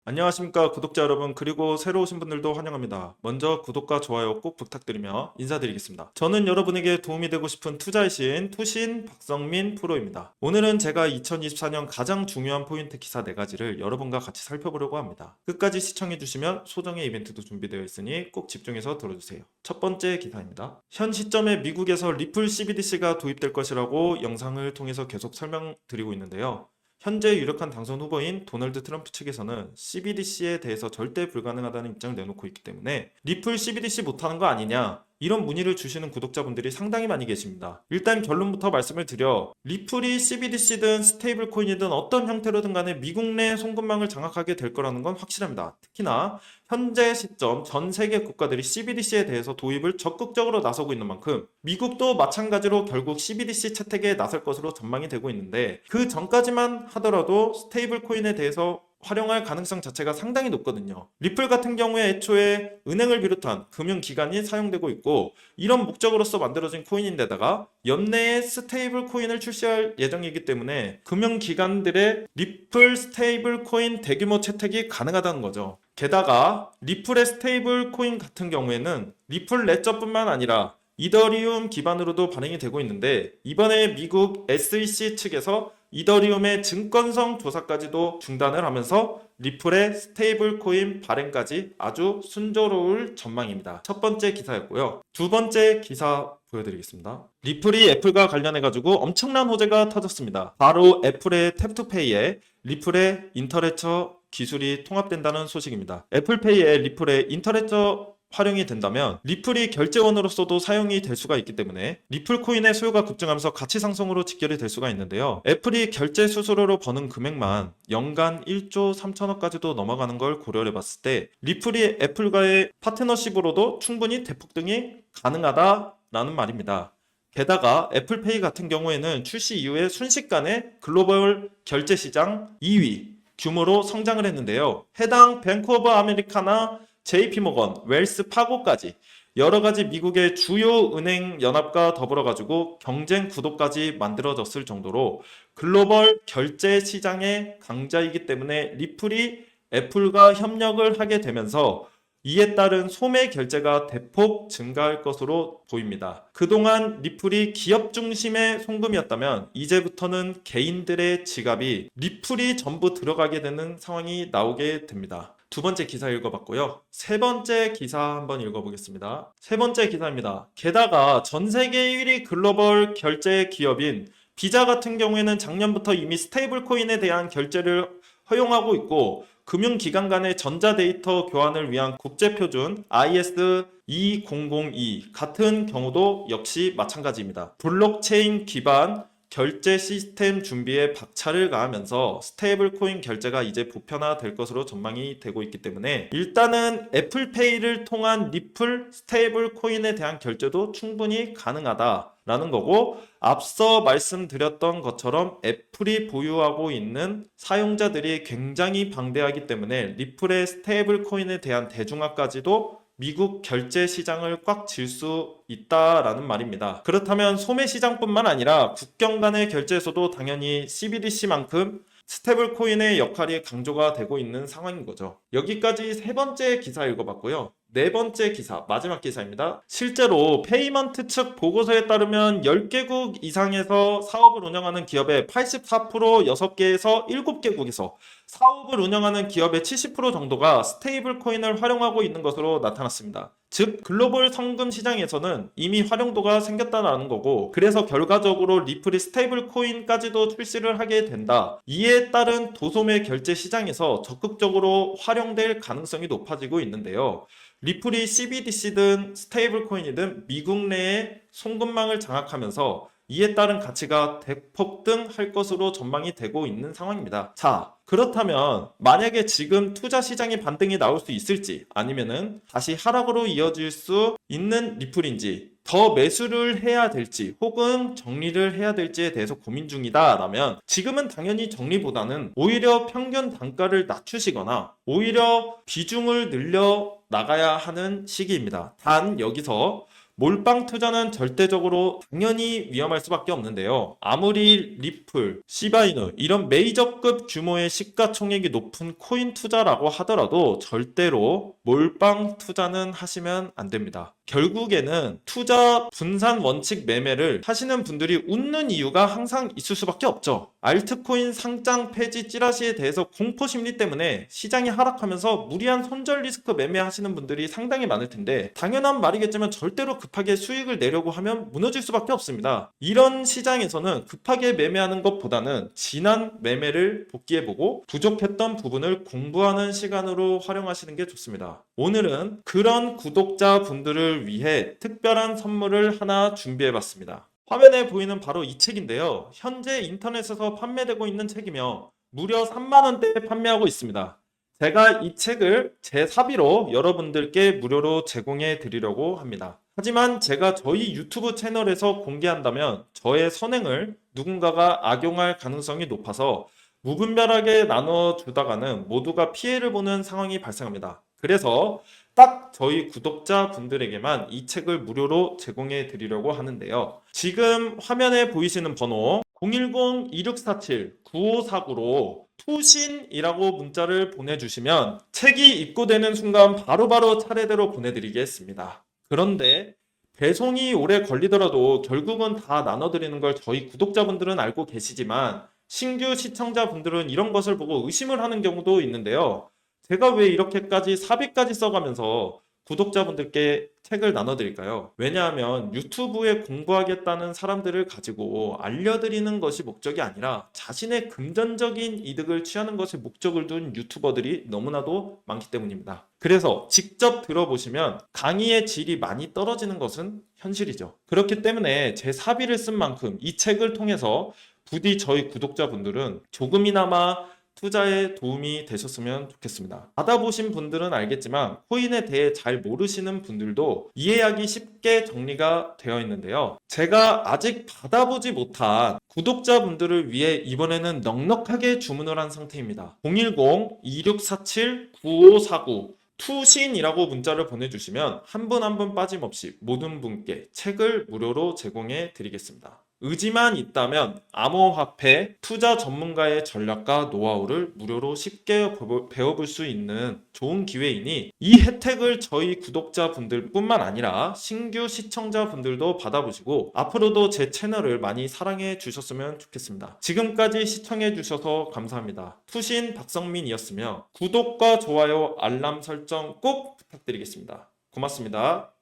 안녕하십니까 구독자 여러분, 그리고 새로 오신 분들도 환영합니다. 먼저 구독과 좋아요 꼭 부탁드리며 인사드리겠습니다. 저는 여러분에게 도움이 되고 싶은 투자의 신 투신 박성민 프로입니다. 오늘은 제가 2024년 가장 중요한 포인트 기사 4가지를 여러분과 같이 살펴보려고 합니다. 끝까지 시청해주시면 소정의 이벤트도 준비되어 있으니 꼭 집중해서 들어주세요. 첫 번째 기사입니다. 현 시점에 미국에서 리플 CBDC가 도입될 것이라고 영상을 통해서 계속 설명드리고 있는데요. 현재 유력한 당선 후보인 도널드 트럼프 측에서는 CBDC에 대해서 절대 불가능하다는 입장을 내놓고 있기 때문에 리플 CBDC 못하는 거 아니냐, 이런 문의를 주시는 구독자분들이 상당히 많이 계십니다. 일단 결론부터 말씀을 드려, 리플이 CBDC든 스테이블 코인이든 어떤 형태로든 간에 미국 내 송금망을 장악하게 될 거라는 건 확실합니다. 특히나 현재 시점 전 세계 국가들이 CBDC에 대해서 도입을 적극적으로 나서고 있는 만큼 미국도 마찬가지로 결국 CBDC 채택에 나설 것으로 전망이 되고 있는데, 그 전까지만 하더라도 스테이블 코인에 대해서 활용할 가능성 자체가 상당히 높거든요. 리플 같은 경우에 애초에 은행을 비롯한 금융기관이 사용되고 있고, 이런 목적으로서 만들어진 코인인데다가 연내에 스테이블 코인을 출시할 예정이기 때문에 금융기관들의 리플 스테이블 코인 대규모 채택이 가능하다는 거죠. 게다가 리플의 스테이블 코인 같은 경우에는 리플 레저뿐만 아니라 이더리움 기반으로도 발행이 되고 있는데, 이번에 미국 SEC 측에서 이더리움의 증권성 조사까지도 중단을 하면서 리플의 스테이블 코인 발행까지 아주 순조로울 전망입니다. 첫 번째 기사였고요. 두 번째 기사 보여드리겠습니다. 리플이 애플과 관련해가지고 엄청난 호재가 터졌습니다. 바로 애플의 탭투페이에 리플의 인터레처 기술이 통합된다는 소식입니다. 애플페이에 리플의 인터레처 활용이 된다면 리플이 결제원으로서도 사용이 될 수가 있기 때문에 리플 코인의 수요가 급증하면서 가치 상승으로 직결이 될 수가 있는데요. 애플이 결제 수수료로 버는 금액만 연간 1조 3천억까지도 넘어가는 걸 고려해 봤을 때 리플이 애플과의 파트너십으로도 충분히 대폭등이 가능하다라는 말입니다. 게다가 애플페이 같은 경우에는 출시 이후에 순식간에 글로벌 결제 시장 2위 규모로 성장을 했는데요. 해당 뱅크 오브 아메리카나, JP모건, 웰스파고까지 여러가지 미국의 주요 은행 연합과 더불어가지고 경쟁 구도까지 만들어졌을 정도로 글로벌 결제 시장의 강자이기 때문에 리플이 애플과 협력을 하게 되면서 이에 따른 소매 결제가 대폭 증가할 것으로 보입니다. 그동안 리플이 기업 중심의 송금이었다면 이제부터는 개인들의 지갑이 리플이 전부 들어가게 되는 상황이 나오게 됩니다. 두 번째 기사 읽어봤고요. 세 번째 기사 한번 읽어보겠습니다. 세 번째 기사입니다. 게다가 전 세계 1위 글로벌 결제 기업인 비자 같은 경우에는 작년부터 이미 스테이블 코인에 대한 결제를 허용하고 있고, 금융기관 간의 전자데이터 교환을 위한 국제표준 IS-2002 같은 경우도 역시 마찬가지입니다. 블록체인 기반 결제 시스템 준비에 박차를 가하면서 스테이블 코인 결제가 이제 보편화될 것으로 전망이 되고 있기 때문에 일단은 애플페이를 통한 리플 스테이블 코인에 대한 결제도 충분히 가능하다라는 거고, 앞서 말씀드렸던 것처럼 애플이 보유하고 있는 사용자들이 굉장히 방대하기 때문에 리플의 스테이블 코인에 대한 대중화까지도 미국 결제 시장을 꽉 쥘 수 있다라는 말입니다. 그렇다면 소매 시장뿐만 아니라 국경 간의 결제에서도 당연히 CBDC만큼 스테이블 코인의 역할이 강조가 되고 있는 상황인 거죠. 여기까지 세 번째 기사 읽어봤고요. 네 번째 기사, 마지막 기사입니다. 실제로 페이먼트 측 보고서에 따르면 10개국 이상에서 사업을 운영하는 기업의 84%, 6개에서 7개국에서 사업을 운영하는 기업의 70% 정도가 스테이블 코인을 활용하고 있는 것으로 나타났습니다. 즉 글로벌 성금 시장에서는 이미 활용도가 생겼다는 거고, 그래서 결과적으로 리플이 스테이블 코인까지도 출시를 하게 된다. 이에 따른 도소매 결제 시장에서 적극적으로 활용될 가능성이 높아지고 있는데요. 리플이 CBDC든 스테이블 코인이든 미국 내의 송금망을 장악하면서 이에 따른 가치가 대폭등할 것으로 전망이 되고 있는 상황입니다. 자, 그렇다면 만약에 지금 투자 시장의 반등이 나올 수 있을지, 아니면은 다시 하락으로 이어질 수 있는 리플인지, 더 매수를 해야 될지 혹은 정리를 해야 될지에 대해서 고민 중이다라면 지금은 당연히 정리보다는 오히려 평균 단가를 낮추시거나 오히려 비중을 늘려 나가야 하는 시기입니다. 단 여기서 몰빵 투자는 절대적으로 당연히 위험할 수밖에 없는데요. 아무리 리플, 시바이누 이런 메이저급 규모의 시가총액이 높은 코인 투자라고 하더라도 절대로 몰빵 투자는 하시면 안 됩니다. 결국에는 투자 분산 원칙 매매를 하시는 분들이 웃는 이유가 항상 있을 수밖에 없죠. 알트코인 상장 폐지 찌라시에 대해서 공포 심리 때문에 시장이 하락하면서 무리한 손절 리스크 매매하시는 분들이 상당히 많을 텐데 당연한 말이겠지만 절대로 급하게 수익을 내려고 하면 무너질 수밖에 없습니다. 이런 시장에서는 급하게 매매하는 것보다는 지난 매매를 복기해보고 부족했던 부분을 공부하는 시간으로 활용하시는 게 좋습니다. 오늘은 그런 구독자분들을 위해 특별한 선물을 하나 준비해봤습니다. 화면에 보이는 바로 이 책인데요. 현재 인터넷에서 판매되고 있는 책이며 무려 3만원대에 판매하고 있습니다. 제가 이 책을 제 사비로 여러분들께 무료로 제공해 드리려고 합니다. 하지만 제가 저희 유튜브 채널에서 공개한다면 저의 선행을 누군가가 악용할 가능성이 높아서 무분별하게 나눠주다가는 모두가 피해를 보는 상황이 발생합니다. 그래서 딱 저희 구독자분들에게만 이 책을 무료로 제공해 드리려고 하는데요. 지금 화면에 보이시는 번호 010-2647-9549로 투신이라고 문자를 보내주시면 책이 입고되는 순간 바로바로 차례대로 보내드리겠습니다. 그런데 배송이 오래 걸리더라도 결국은 다 나눠드리는 걸 저희 구독자분들은 알고 계시지만 신규 시청자분들은 이런 것을 보고 의심을 하는 경우도 있는데요. 제가 왜 이렇게까지 사비까지 써가면서 구독자분들께 책을 나눠드릴까요? 왜냐하면 유튜브에 공부하겠다는 사람들을 가지고 알려드리는 것이 목적이 아니라 자신의 금전적인 이득을 취하는 것에 목적을 둔 유튜버들이 너무나도 많기 때문입니다. 그래서 직접 들어보시면 강의의 질이 많이 떨어지는 것은 현실이죠. 그렇기 때문에 제 사비를 쓴 만큼 이 책을 통해서 부디 저희 구독자분들은 조금이나마 투자에 도움이 되셨으면 좋겠습니다. 받아보신 분들은 알겠지만 코인에 대해 잘 모르시는 분들도 이해하기 쉽게 정리가 되어 있는데요. 제가 아직 받아보지 못한 구독자분들을 위해 이번에는 넉넉하게 주문을 한 상태입니다. 010-2647-9549 투신이라고 문자를 보내주시면 한 분 한 분 빠짐없이 모든 분께 책을 무료로 제공해 드리겠습니다. 의지만 있다면 암호화폐 투자 전문가의 전략과 노하우를 무료로 쉽게 배워볼 수 있는 좋은 기회이니 이 혜택을 저희 구독자분들 뿐만 아니라 신규 시청자분들도 받아보시고 앞으로도 제 채널을 많이 사랑해 주셨으면 좋겠습니다. 지금까지 시청해 주셔서 감사합니다. 투신 박성민이었으며 구독과 좋아요 알람 설정 꼭 부탁드리겠습니다. 고맙습니다.